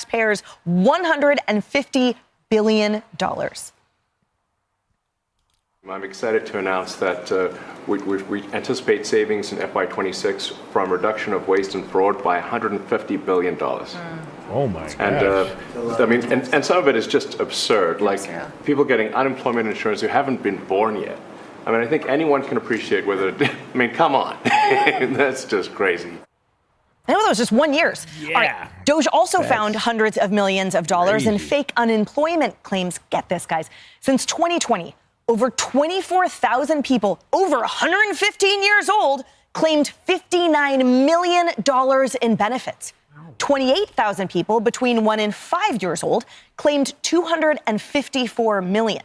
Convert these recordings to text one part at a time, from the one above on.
taxpayers $150 billion. I'm excited to announce that we anticipate savings in FY26 from reduction of waste and fraud by $150 billion. Oh my gosh. And I mean, and some of it is just absurd. Like people getting unemployment insurance who haven't been born yet. I mean, I think anyone can appreciate whether, I mean, come on. That's just crazy. I know that was just 1 year. Yeah. All right. DOGE also found hundreds of millions of dollars in fake unemployment claims. Get this, guys. Since 2020, over 24,000 people over 115 years old claimed $59 million in benefits. 28,000 people between 1 and 5 years old claimed $254 million.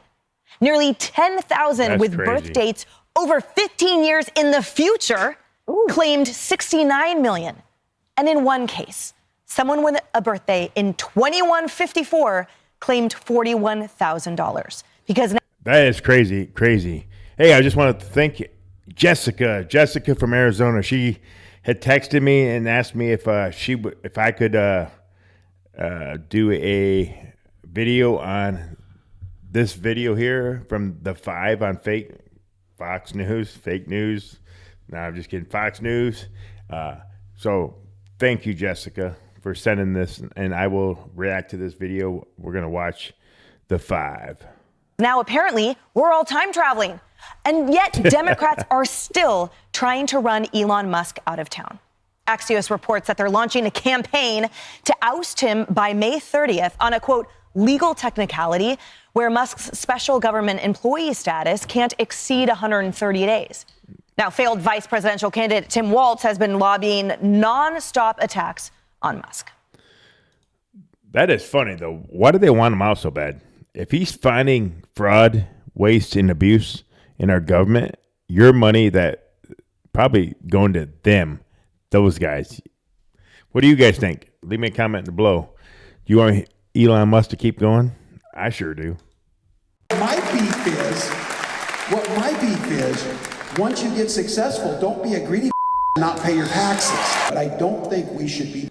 Nearly 10,000 with birth dates over 15 years in the future claimed $69 million. And in one case, someone with a birthday in 2154 claimed $41,000 because that is crazy. Hey, I just wanted to thank Jessica from Arizona. She had texted me and asked me if I could do a video on this video here from the 5 on Fox News, fake news. No, I'm just kidding. Fox News. So thank you, Jessica, for sending this, and I will react to this video. We're going to watch the 5. Now, apparently, we're all time traveling. And yet, Democrats are still trying to run Elon Musk out of town. Axios reports that they're launching a campaign to oust him by May 30th on a, quote, legal technicality where Musk's special government employee status can't exceed 130 days. Now, failed vice presidential candidate Tim Walz has been lobbying nonstop attacks on Musk. That is funny, though. Why do they want him out so bad? If he's finding fraud, waste, and abuse in our government, your money that probably going to them, those guys. What do you guys think? Leave me a comment below. Do you want Elon Musk to keep going? I sure do. What my beef is, once you get successful, don't be a greedy and not pay your taxes. But I don't think we should be.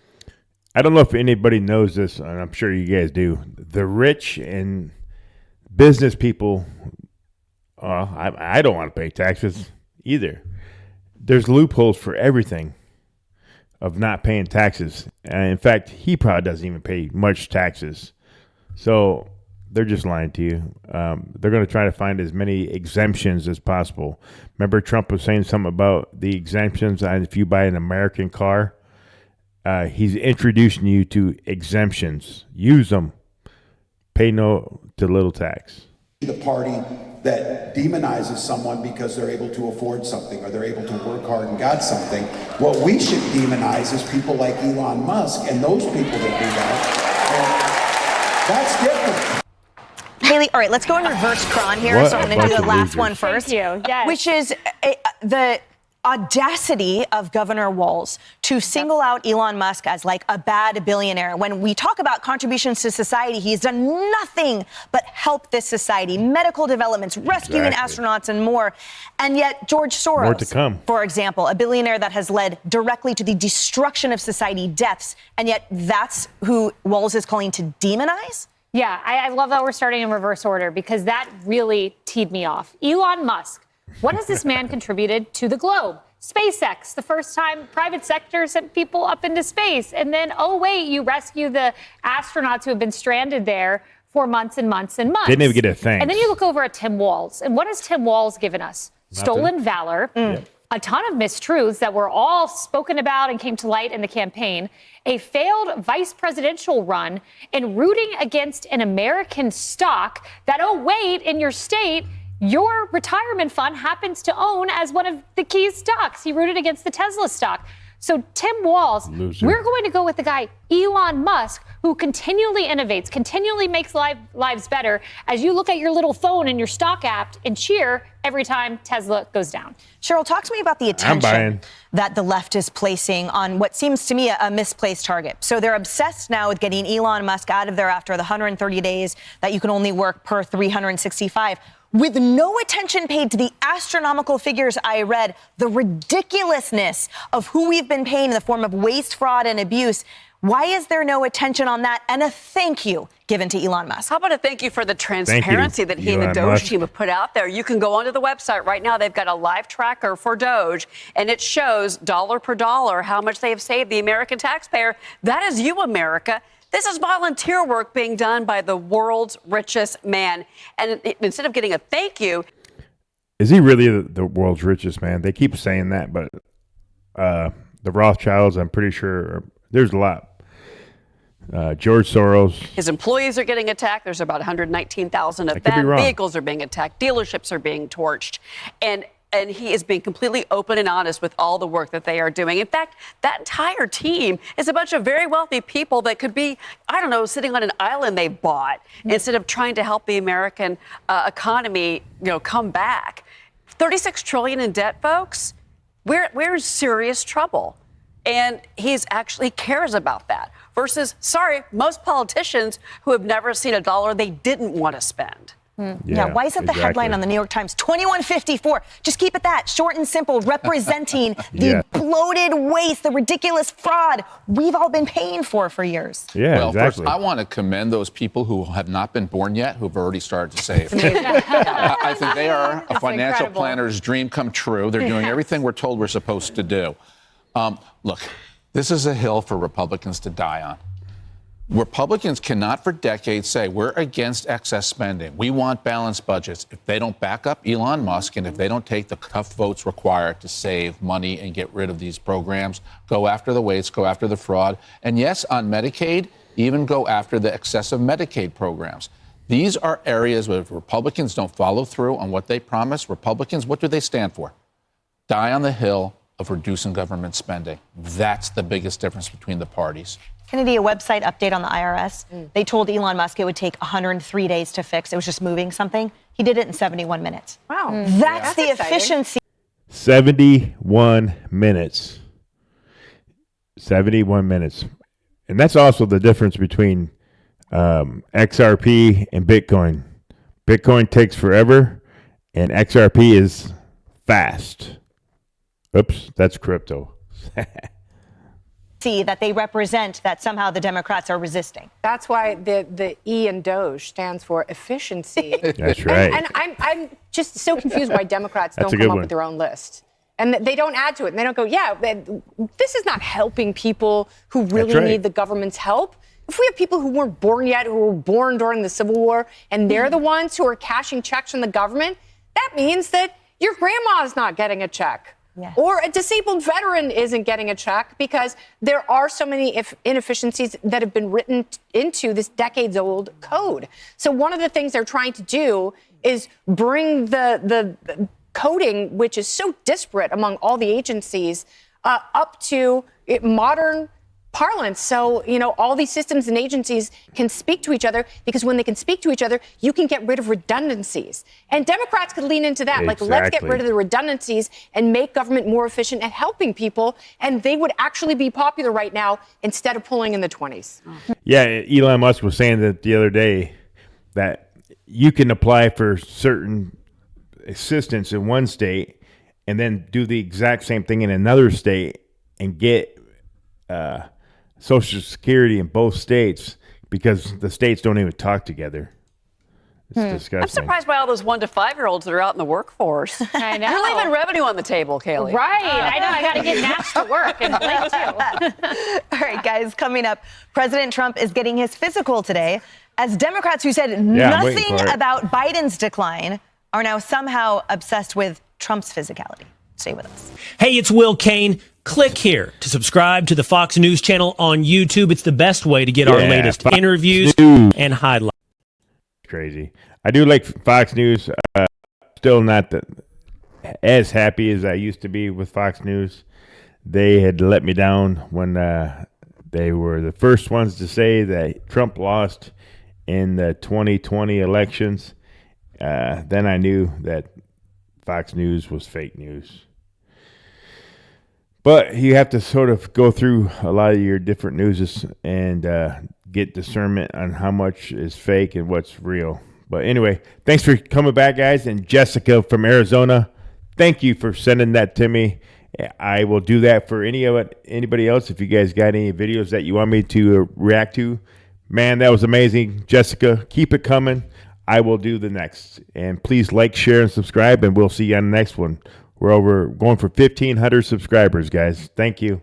I don't know if anybody knows this, and I'm sure you guys do. The rich and business people, I don't want to pay taxes either. There's loopholes for everything of not paying taxes. And in fact, he probably doesn't even pay much taxes. So they're just lying to you. They're going to try to find as many exemptions as possible. Remember Trump was saying something about the exemptions on if you buy an American car? He's introducing you to exemptions. Use them. Pay no to little tax. The party that demonizes someone because they're able to afford something or they're able to work hard and got something. What we should demonize is people like Elon Musk and those people that do that. And that's different. Haley, all right, let's go in reverse cron here. What so I'm going to do the last losers. one first. Thank you. Yes. Which is the audacity of Governor Walz to single out Elon Musk as like a bad billionaire. When we talk about contributions to society, he's done nothing but help this society, medical developments, rescuing astronauts and more. And yet George Soros, more to come. For example, a billionaire that has led directly to the destruction of society, deaths, and yet that's who Walz is calling to demonize? Yeah, I love that we're starting in reverse order because that really teed me off. Elon Musk. What has this man contributed to the globe? SpaceX, the first time private sector sent people up into space. And then, oh, wait, you rescue the astronauts who have been stranded there for months and months and months. Didn't even get a thanks. And then you look over at Tim Walz. And what has Tim Walz given us? Nothing. Stolen valor, a ton of mistruths that were all spoken about and came to light in the campaign, a failed vice presidential run, and rooting against an American stock that, oh, wait, in your state, your retirement fund happens to own as one of the key stocks. He rooted against the Tesla stock. So Tim Walz, we're going to go with the guy, Elon Musk, who continually innovates, continually makes lives better as you look at your little phone and your stock app and cheer every time Tesla goes down. Cheryl, talk to me about the attention that the left is placing on what seems to me a misplaced target. So they're obsessed now with getting Elon Musk out of there after the 130 days that you can only work per 365. With no attention paid to the astronomical figures I read, the ridiculousness of who we've been paying in the form of waste, fraud, and abuse. Why is there no attention on that and a thank you given to Elon Musk? How about a thank you for the transparency that he and the Elon DOGE Musk. team have put out there? You can go onto the website right now. They've got a live tracker for DOGE, and it shows dollar per dollar how much they have saved the American taxpayer. That is you, America. This is volunteer work being done by the world's richest man. And instead of getting a thank you. Is he really the world's richest man? They keep saying that, but the Rothschilds, I'm pretty sure, there's a lot. George Soros. His employees are getting attacked. There's about 119,000 of I could be them. wrong. Vehicles are being attacked. Dealerships are being torched. And he is being completely open and honest with all the work that they are doing. In fact, that entire team is a bunch of very wealthy people that could be, I don't know, sitting on an island they bought instead of trying to help the American economy, come back. 36 trillion in debt, folks. We're in serious trouble. And he cares about that. Versus, most politicians who have never seen a dollar they didn't want to spend. Yeah, why isn't the headline on the New York Times 2154? Just keep it that short and simple, representing the bloated waste, the ridiculous fraud we've all been paying for years. Yeah, well, exactly. First, I want to commend those people who have not been born yet, who've already started to save. I think they are a financial planner's dream come true. They're doing everything we're told we're supposed to do. Look, this is a hill for Republicans to die on. Republicans cannot for decades say we're against excess spending. We want balanced budgets. If they don't back up Elon Musk and if they don't take the tough votes required to save money and get rid of these programs, go after the waste, go after the fraud, and yes, on Medicaid, even go after the excessive Medicaid programs. These are areas where if Republicans don't follow through on what they promise, Republicans, what do they stand for? Die on the hill of reducing government spending. That's the biggest difference between the parties. Kennedy, a website update on the IRS. They told Elon Musk it would take 103 days to fix. It was just moving something. He did it in 71 minutes. Wow. That's the efficiency. 71 minutes. 71 minutes. And that's also the difference between XRP and Bitcoin. Bitcoin takes forever, and XRP is fast. Oops, that's crypto. That they represent that somehow the Democrats are resisting. That's why the E in DOGE stands for efficiency. That's right. And I'm just so confused why Democrats don't come up with their own list. And they don't add to it. And they don't go, this is not helping people who really need the government's help. If we have people who weren't born yet, who were born during the Civil War, and they're the ones who are cashing checks from the government, that means that your grandma's not getting a check. Yeah. Or a disabled veteran isn't getting a check because there are so many inefficiencies that have been written into this decades-old code. So one of the things they're trying to do is bring the coding, which is so disparate among all the agencies, up to modern parlance. So, all these systems and agencies can speak to each other because when they can speak to each other, you can get rid of redundancies. And Democrats could lean into that. Exactly. Let's get rid of the redundancies and make government more efficient at helping people. And they would actually be popular right now instead of pulling in the 20s. Yeah, Elon Musk was saying that the other day that you can apply for certain assistance in one state and then do the exact same thing in another state and get Social Security in both states because the states don't even talk together. It's disgusting. I'm surprised by all those 1 to 5-year-olds that are out in the workforce. I know. You're leaving revenue on the table, Kaylee. Right. I know. I got to get Nash to work and Blake too. All right, guys, coming up, President Trump is getting his physical today as Democrats who said nothing about Biden's decline are now somehow obsessed with Trump's physicality. Stay with us. Hey, it's Will Kane. Click here to subscribe to the Fox News channel on YouTube. It's the best way to get our latest Fox interviews News. and highlights. Crazy. I do like Fox News. Still not as happy as I used to be with Fox News. They had let me down when they were the first ones to say that Trump lost in the 2020 elections. Then I knew that Fox News was fake news. But you have to sort of go through a lot of your different newses and get discernment on how much is fake and what's real. But anyway, thanks for coming back, guys. And Jessica from Arizona, thank you for sending that to me. I will do that for anybody else. If you guys got any videos that you want me to react to, man, that was amazing. Jessica, keep it coming. I will do the next. And please like, share, and subscribe, and we'll see you on the next one. We're going for 1,500 subscribers, guys. Thank you.